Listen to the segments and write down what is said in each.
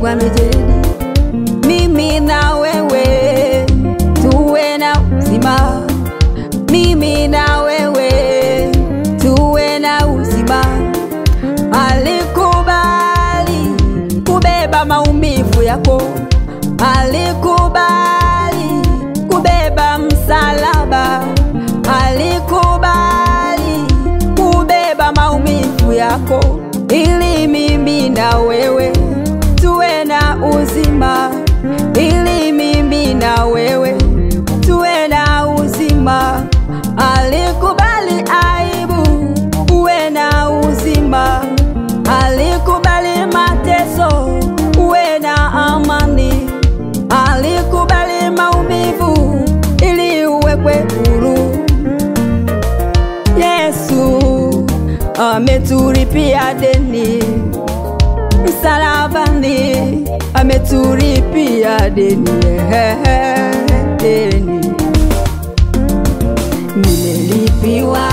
kwa miteni. Mimi na wewe tuwe na uzima, mimi na wewe tuwe na uzima. Alikubali kubeba maumivu yako, alikubali kubeba msalaba, alikubali kubeba maumivu yako, ili mimi na wewe tuwe na uzima, ili mimi na wewe tuwe na uzima. Alikubali aibu uwe na uzima, alikubali mateso uwe na amani, alikubali maumivu ili uwekwe huru. Yesu ametulipia deni msalabani, ametulipia deni, deni. Nimelipiwa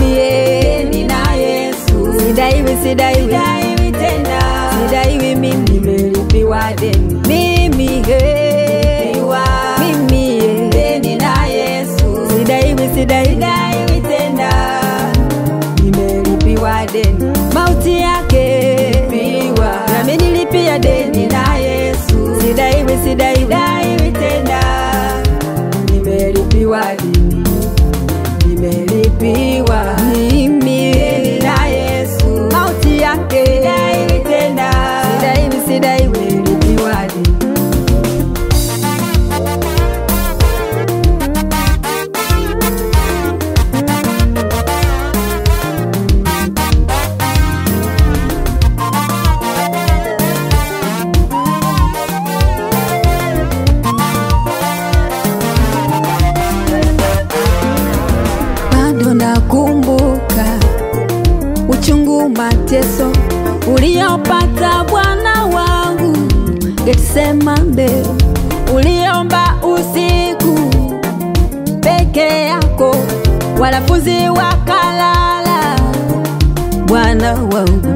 mimi na Yesu, sidaiwi tena, sidaiwi mimi, nimelipiwa deni mimi, mimi deni na Yesu, sidaiwi tena, nimelipiwa deni. Mauti yake piwa, nami nilipia deni na Yesu, sidaiwi tena, nimelipiwa deni, nimelipiwa mimi deni na Yesu. Mauti yake sidaiwi tena, sidaiwi, nimelipiwa deni. Nakumbuka uchungu, mateso uliopata Bwana wangu Getsemane, uliomba usiku peke yako, wanafunzi wakalala. Bwana wangu,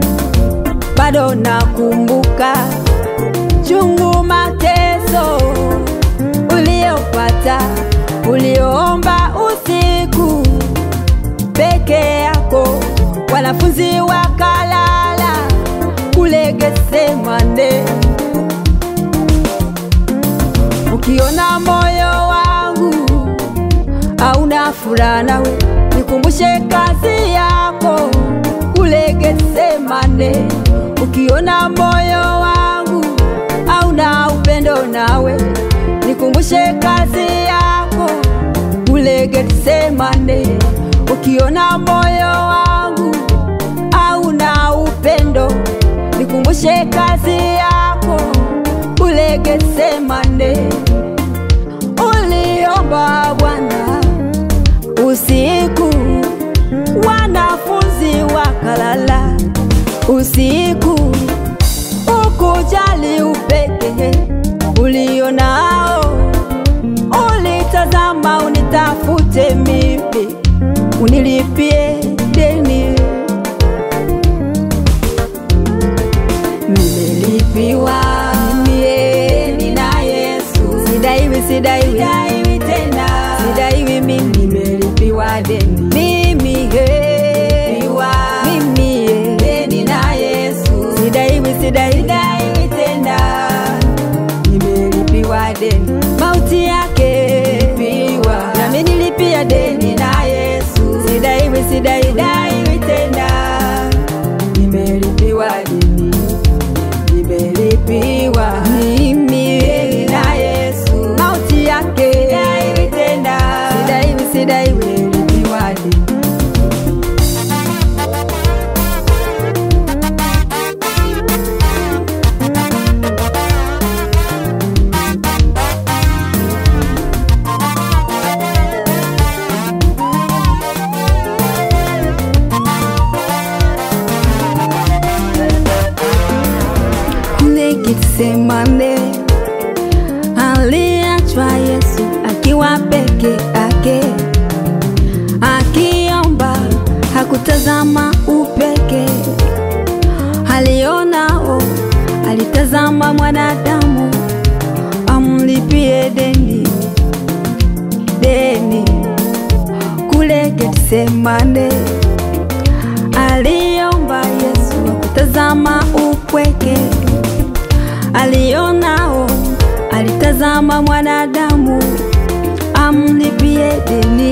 bado nakumbuka chungu, mateso uliopata, uliomba usiku peke yako, wanafunzi wakalala kule Getsemane. Ukiona moyo wangu hauna furaha nawe, nikumbushe kazi yako kule Getsemane. Ukiona moyo wangu hauna upendo nawe, nikumbushe kazi yako kule Getsemane. Ukiona moyo wangu hauna upendo, nikumbushe kazi yako kule Getsemane. Uliomba Bwana usiku, wanafunzi wakalala usiku, ukujali upeke ulionao, ulitazama unitafute mimi, unilipie deni. Nimelipiwa mimi na Yesu, sidaiwi tena, sidaiwi mimi, nimelipiwa deni mimi, mimi deni na Yesu, sidaiwi tena, nimelipiwa deni. Mauti yake piwa, nami nilipia deni na Yesu, sidaiwi tena, nimelipiwa deni, nimelipiwa mimi deni na Yesu. Mauti yake sidaiwi tena, sidaiwi, nimelipiwa deni. Getsemane aliachwa Yesu akiwa peke yake, akiomba, hakutazama upeke, alionao, alitazama mwana Getsemane. Aliomba Yesu akutazama upweke, alionao, alitazama mwanadamu amlipie deni.